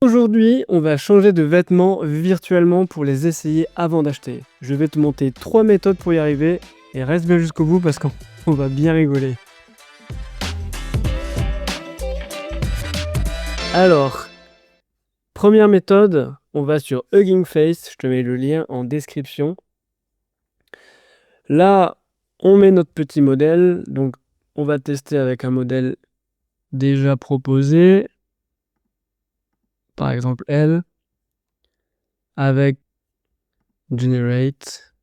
Aujourd'hui, on va changer de vêtements virtuellement pour les essayer avant d'acheter. Je vais te monter 3 méthodes pour y arriver et reste bien jusqu'au bout parce qu'on va bien rigoler. Alors, première méthode, on va sur Hugging Face, je te mets le lien en description. Là, on met notre petit modèle, donc on va tester avec un modèle déjà proposé, par exemple elle, avec Generate.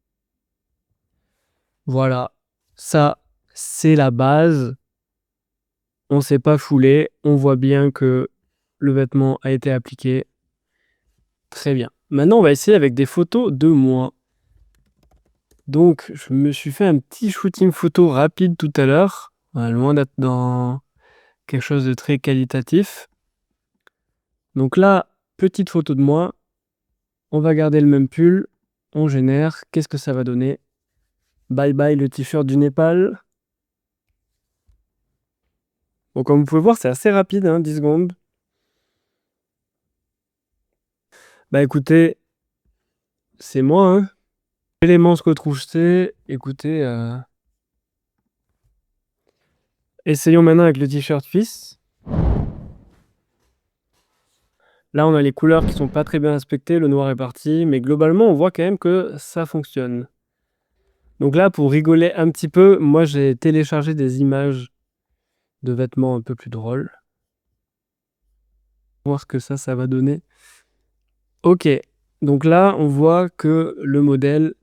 Voilà, ça c'est la base. On ne s'est pas foulé, on voit bien que le vêtement a été appliqué. Très bien. Maintenant, on va essayer avec des photos de moi. Donc, je me suis fait un petit shooting photo rapide tout à l'heure, loin d'être dans quelque chose de très qualitatif. Donc là, petite photo de moi. On va garder le même pull. On génère. Qu'est-ce que ça va donner? Bye bye le t-shirt du Népal. Bon, comme vous pouvez voir, c'est assez rapide, 10 secondes. Bah écoutez, c'est moi, L'élément ce que trouve c'est, écoutez, essayons maintenant avec le t-shirt fils. Là, on a les couleurs qui sont pas très bien respectées, le noir est parti, mais globalement, on voit quand même que ça fonctionne. Donc là, pour rigoler un petit peu, moi j'ai téléchargé des images de vêtements un peu plus drôles. Voir ce que ça va donner. Ok, donc là, on voit que le modèle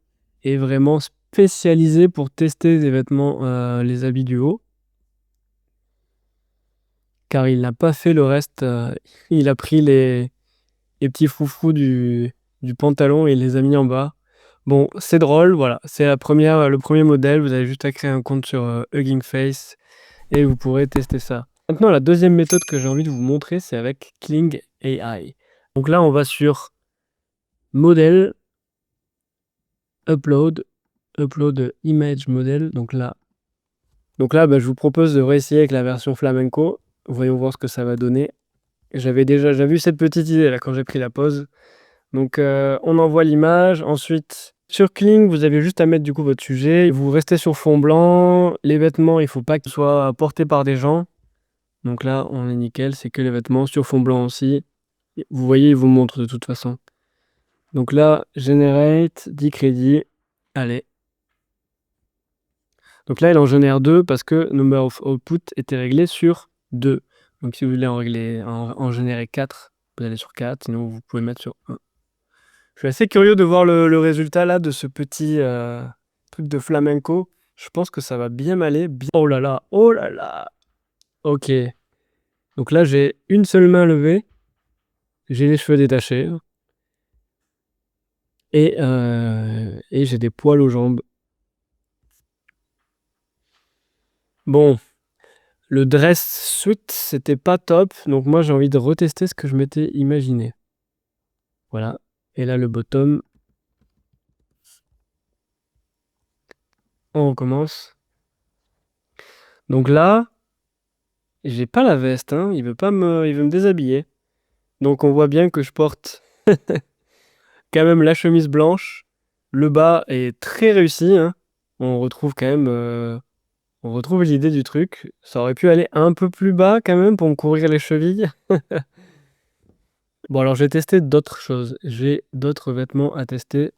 est vraiment spécialisé pour tester des vêtements, les habits du haut. Car il n'a pas fait le reste, il a pris les petits froufrous du pantalon et il les a mis en bas. Bon, c'est drôle, voilà, c'est le premier modèle, vous avez juste à créer un compte sur Hugging Face et vous pourrez tester ça. Maintenant, la deuxième méthode que j'ai envie de vous montrer, c'est avec Kling AI. Donc là, on va sur Modèle, Upload Image Model. Donc là, je vous propose de réessayer avec la version flamenco. Voyons voir ce que ça va donner. J'avais vu cette petite idée là quand j'ai pris la pause. Donc on envoie l'image. Ensuite, sur Kling, vous avez juste à mettre du coup votre sujet. Vous restez sur fond blanc. Les vêtements, il faut pas qu'ils soient portés par des gens. Donc là, on est nickel. C'est que les vêtements sur fond blanc aussi. Vous voyez, il vous montre de toute façon. Donc là, Generate, 10 crédits. Allez. Donc là, il en génère 2 parce que Number of Output était réglé sur 2. Donc si vous voulez en générer 4, vous allez sur 4. Sinon, vous pouvez mettre sur 1. Je suis assez curieux de voir le résultat là de ce petit truc de flamenco. Je pense que ça va bien m'aller. Oh là là, oh là là. Ok. Donc là, j'ai une seule main levée. J'ai les cheveux détachés. Et j'ai des poils aux jambes. Bon, le dress suit, c'était pas top. Donc moi, j'ai envie de retester ce que je m'étais imaginé. Voilà. Et là, le bottom. On recommence. Donc là, j'ai pas la veste, il veut me déshabiller. Donc on voit bien que je porte quand même la chemise blanche. Le bas est très réussi, On retrouve quand même, on retrouve l'idée du truc. Ça aurait pu aller un peu plus bas quand même pour me couvrir les chevilles. Bon alors j'ai testé d'autres choses. J'ai d'autres vêtements à tester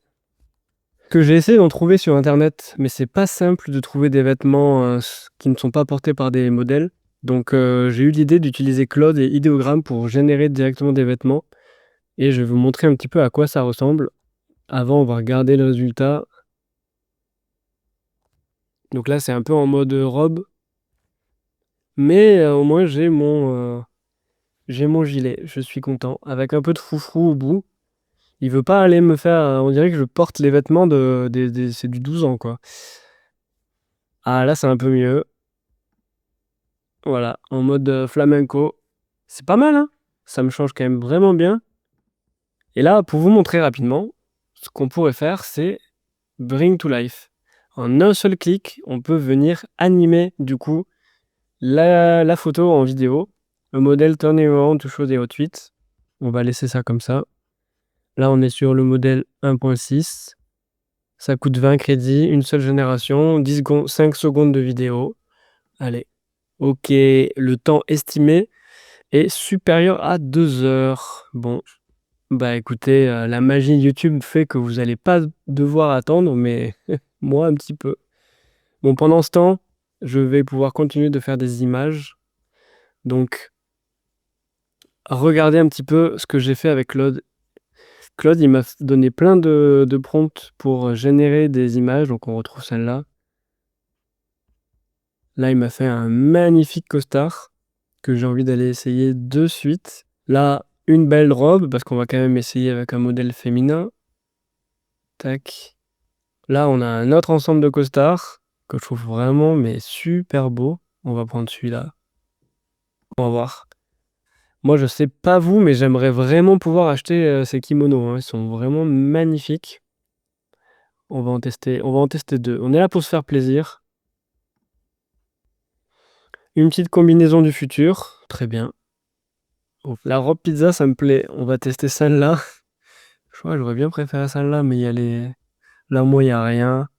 que j'ai essayé d'en trouver sur internet, mais c'est pas simple de trouver des vêtements qui ne sont pas portés par des modèles. Donc j'ai eu l'idée d'utiliser Claude et Ideogram pour générer directement des vêtements. Et je vais vous montrer un petit peu à quoi ça ressemble. Avant, on va regarder le résultat. Donc là, c'est un peu en mode robe. Mais au moins, j'ai mon gilet. Je suis content. Avec un peu de froufrou au bout. Il veut pas aller me faire... on dirait que je porte les vêtements c'est du 12 ans, quoi. Ah, là, c'est un peu mieux. Voilà, en mode flamenco. C'est pas mal, Ça me change quand même vraiment bien. Et là, pour vous montrer rapidement, ce qu'on pourrait faire, c'est Bring to Life. En un seul clic, on peut venir animer, du coup, la photo en vidéo. Le modèle turning around to show the outfit. On va laisser ça comme ça. Là, on est sur le modèle 1.6. Ça coûte 20 crédits, une seule génération, 5 secondes de vidéo. Allez, ok, le temps estimé est supérieur à 2 heures. Bon, bah écoutez, la magie YouTube fait que vous n'allez pas devoir attendre, mais moi un petit peu. Bon, pendant ce temps, je vais pouvoir continuer de faire des images. Donc, regardez un petit peu ce que j'ai fait avec Claude. Claude, il m'a donné plein de prompts pour générer des images, donc on retrouve celle-là. Là, il m'a fait un magnifique costard que j'ai envie d'aller essayer de suite. Là, une belle robe, parce qu'on va quand même essayer avec un modèle féminin. Tac. Là, on a un autre ensemble de costards que je trouve vraiment mais super beau. On va prendre celui-là. On va voir. Moi, je sais pas vous, mais j'aimerais vraiment pouvoir acheter ces kimonos, hein. Ils sont vraiment magnifiques. On va en tester 2. On est là pour se faire plaisir. Une petite combinaison du futur. Très bien. Oh, la robe pizza, ça me plaît. On va tester celle-là. Je crois que j'aurais bien préféré celle-là, mais il y a les... Là, moi, il n'y a rien.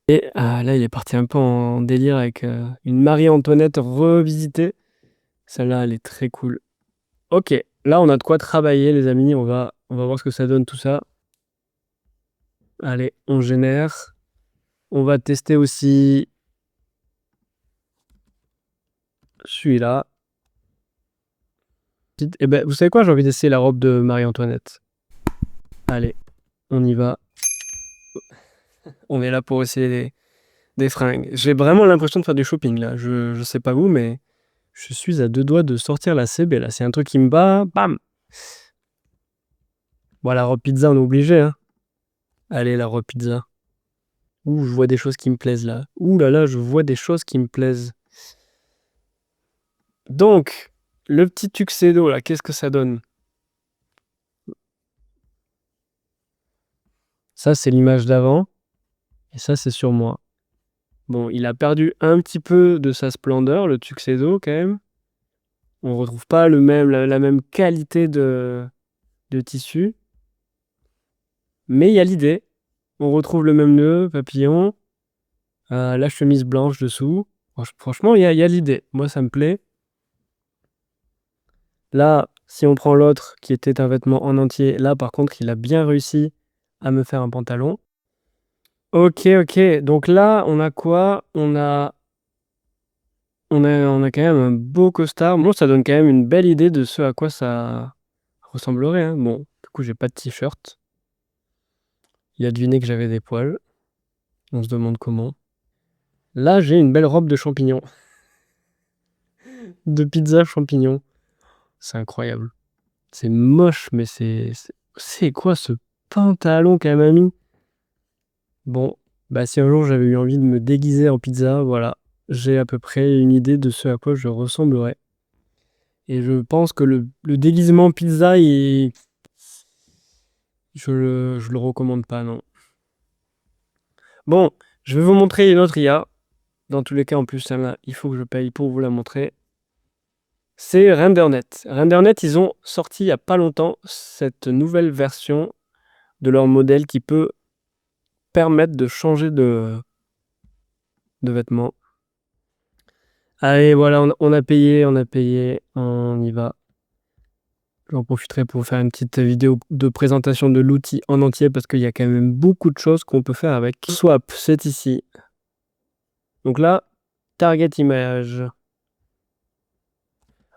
Et là, il est parti un peu en délire avec une Marie-Antoinette revisitée. Celle-là, elle est très cool. Ok, là, on a de quoi travailler, les amis. On va voir ce que ça donne, tout ça. Allez, on génère. On va tester aussi celui-là. Et ben, vous savez quoi? J'ai envie d'essayer la robe de Marie-Antoinette. Allez, on y va. On est là pour essayer des fringues. J'ai vraiment l'impression de faire du shopping, là. Je sais pas vous, mais je suis à 2 doigts de sortir la CB, là. C'est un truc qui me bat. Bam! Bon, la robe pizza, on est obligé, hein. Allez, la robe pizza. Ouh, je vois des choses qui me plaisent, là. Ouh là là, je vois des choses qui me plaisent. Donc, le petit tuxedo, là, qu'est-ce que ça donne? Ça, c'est l'image d'avant. Et ça, c'est sur moi. Bon, il a perdu un petit peu de sa splendeur, le tuxedo, quand même. On retrouve pas la même qualité de tissu. Mais il y a l'idée. On retrouve le même nœud, papillon. La chemise blanche dessous. Franchement, il y a l'idée. Moi, ça me plaît. Là, si on prend l'autre qui était un vêtement en entier, là, par contre, il a bien réussi à me faire un pantalon. Ok. Donc là, on a quoi? On a quand même un beau costard. Bon, ça donne quand même une belle idée de ce à quoi ça ressemblerait, hein. Bon, du coup, j'ai pas de t-shirt. Il a deviné que j'avais des poils. On se demande comment. Là, j'ai une belle robe de champignons. De pizza champignons. C'est incroyable. C'est moche, mais c'est quoi ce pantalon qu'elle m'a mis? Bon, bah si un jour j'avais eu envie de me déguiser en pizza, voilà. J'ai à peu près une idée de ce à quoi je ressemblerais. Et je pense que le déguisement pizza, je le recommande pas, non. Bon, je vais vous montrer une autre IA. Dans tous les cas, en plus, celle-là, il faut que je paye pour vous la montrer. C'est RenderNet. RenderNet, ils ont sorti il n'y a pas longtemps cette nouvelle version de leur modèle qui peut permettre de changer de vêtements. Allez, voilà, on a payé, on y va. J'en profiterai pour faire une petite vidéo de présentation de l'outil en entier parce qu'il y a quand même beaucoup de choses qu'on peut faire avec. Swap, c'est ici. Donc là, target image.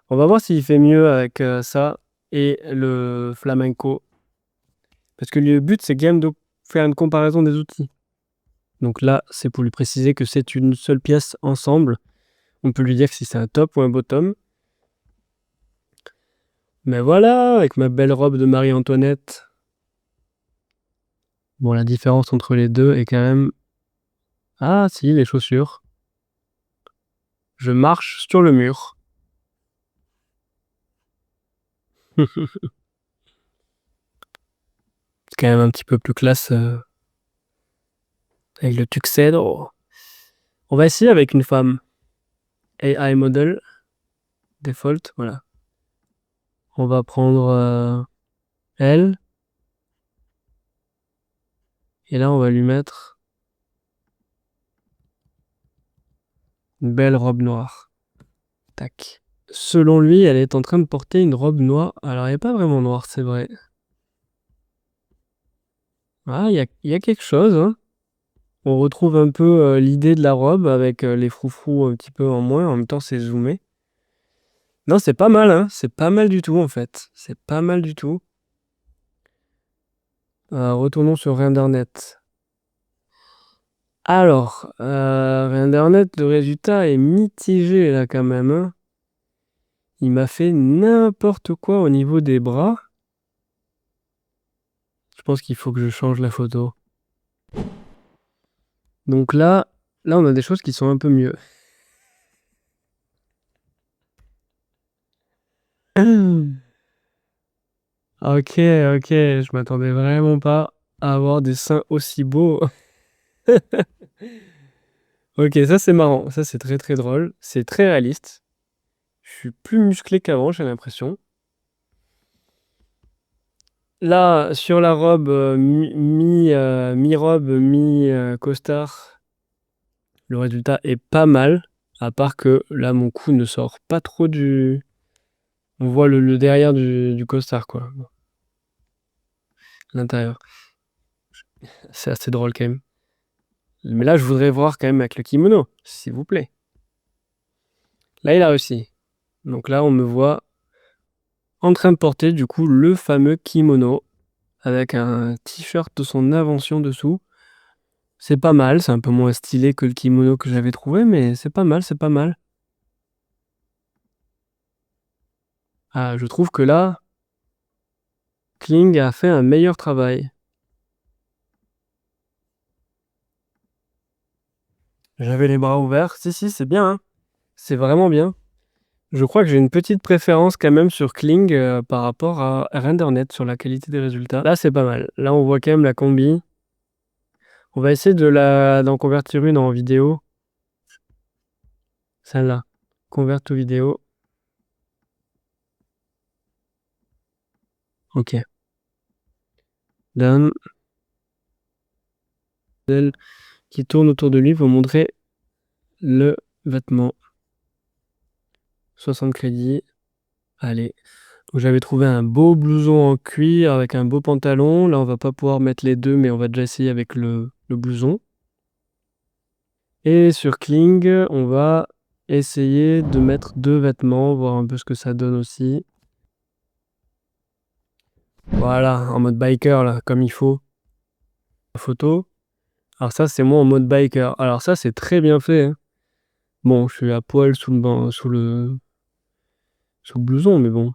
On va voir s'il fait mieux avec ça et le flamenco. Parce que le but, c'est quand même de faire une comparaison des outils. Donc là, c'est pour lui préciser que c'est une seule pièce ensemble. On peut lui dire si c'est un top ou un bottom. Mais voilà, avec ma belle robe de Marie-Antoinette. Bon, la différence entre les deux est quand même... Ah si, les chaussures. Je marche sur le mur. C'est quand même un petit peu plus classe avec le tuxedo. On va essayer avec une femme. AI model. Default, voilà. On va prendre elle. Et là, on va lui mettre une belle robe noire. Tac. Selon lui, elle est en train de porter une robe noire. Alors, elle n'est pas vraiment noire, c'est vrai. Ah, il y a quelque chose, hein. On retrouve un peu l'idée de la robe avec les froufrous un petit peu en moins. En même temps, c'est zoomé. Non, c'est pas mal, hein. C'est pas mal du tout, en fait. C'est pas mal du tout. Retournons sur Rendernet. Alors, Rendernet, le résultat est mitigé, là, quand même, hein. Il m'a fait n'importe quoi au niveau des bras. Je pense qu'il faut que je change la photo. Donc là, on a des choses qui sont un peu mieux. Ok, je m'attendais vraiment pas à avoir des seins aussi beaux. Ok, ça c'est marrant, ça c'est très très drôle, c'est très réaliste. Je suis plus musclé qu'avant, j'ai l'impression. Là, sur la robe, mi-robe, mi-costard, le résultat est pas mal. À part que là, mon cou ne sort pas trop du... On voit le derrière du costard, quoi. L'intérieur. C'est assez drôle quand même. Mais là, je voudrais voir quand même avec le kimono, s'il vous plaît. Là, il a réussi. Donc là, on me voit en train de porter du coup le fameux kimono avec un t-shirt de son invention dessous. C'est pas mal, c'est un peu moins stylé que le kimono que j'avais trouvé, mais c'est pas mal, c'est pas mal. Ah, je trouve que là, Kling a fait un meilleur travail. J'avais les bras ouverts. Si, c'est bien, hein. C'est vraiment bien. Je crois que j'ai une petite préférence quand même sur Kling par rapport à RenderNet sur la qualité des résultats. Là, c'est pas mal. Là, on voit quand même la combi. On va essayer d'en convertir une en vidéo. Celle-là. Convert to vidéo. Ok. Done. Celle qui tourne autour de lui pour montrer le vêtement. 60 crédits. Allez. Donc, j'avais trouvé un beau blouson en cuir avec un beau pantalon. Là, on va pas pouvoir mettre les deux, mais on va déjà essayer avec le blouson. Et sur Kling, on va essayer de mettre deux vêtements, voir un peu ce que ça donne aussi. Voilà, en mode biker, là, comme il faut. Photo. Alors ça, c'est moi en mode biker. Alors ça, c'est très bien fait, hein. Bon, je suis à poil sous le blouson, mais bon.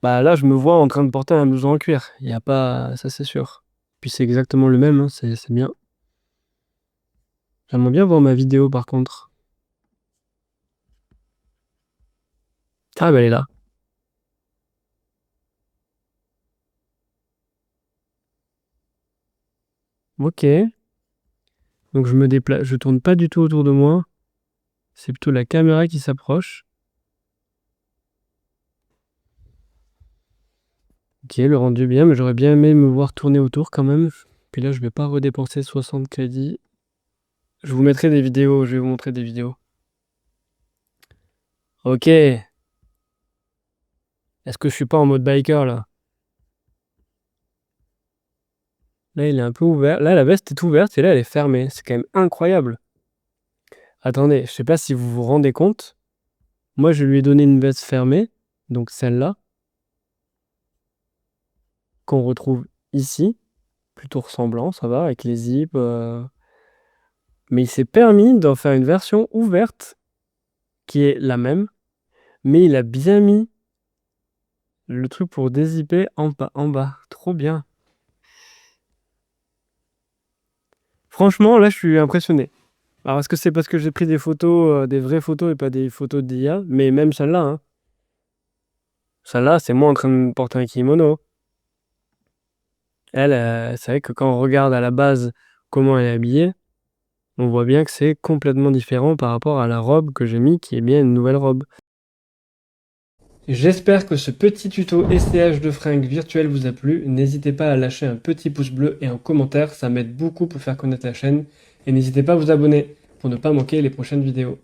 Bah là, je me vois en train de porter un blouson en cuir. Il y a pas... Ça, c'est sûr. Puis c'est exactement le même, hein, c'est bien. J'aimerais bien voir ma vidéo, par contre. Ah, bah elle est là. Ok. Donc je me déplace, je tourne pas du tout autour de moi. C'est plutôt la caméra qui s'approche. Ok, le rendu est bien, mais j'aurais bien aimé me voir tourner autour quand même. Puis là, je vais pas redépenser 60 crédits. Je vous mettrai des vidéos, je vais vous montrer des vidéos. Ok. Est-ce que je suis pas en mode biker là? Là, il est un peu ouvert. Là, la veste est ouverte et là, elle est fermée. C'est quand même incroyable. Attendez, je sais pas si vous vous rendez compte. Moi, je lui ai donné une veste fermée, donc celle-là, qu'on retrouve ici. Plutôt ressemblant, ça va, avec les zips. Mais il s'est permis d'en faire une version ouverte, qui est la même, mais il a bien mis le truc pour dézipper en bas, en bas. Trop bien. Franchement, là, je suis impressionné. Alors, est-ce que c'est parce que j'ai pris des photos, des vraies photos et pas des photos d'IA? Mais même celle-là, hein. Celle-là, c'est moi en train de porter un kimono. Elle, c'est vrai que quand on regarde à la base comment elle est habillée, on voit bien que c'est complètement différent par rapport à la robe que j'ai mis, qui est bien une nouvelle robe. J'espère que ce petit tuto essayage de fringues virtuelles vous a plu. N'hésitez pas à lâcher un petit pouce bleu et un commentaire, ça m'aide beaucoup pour faire connaître la chaîne. Et n'hésitez pas à vous abonner pour ne pas manquer les prochaines vidéos.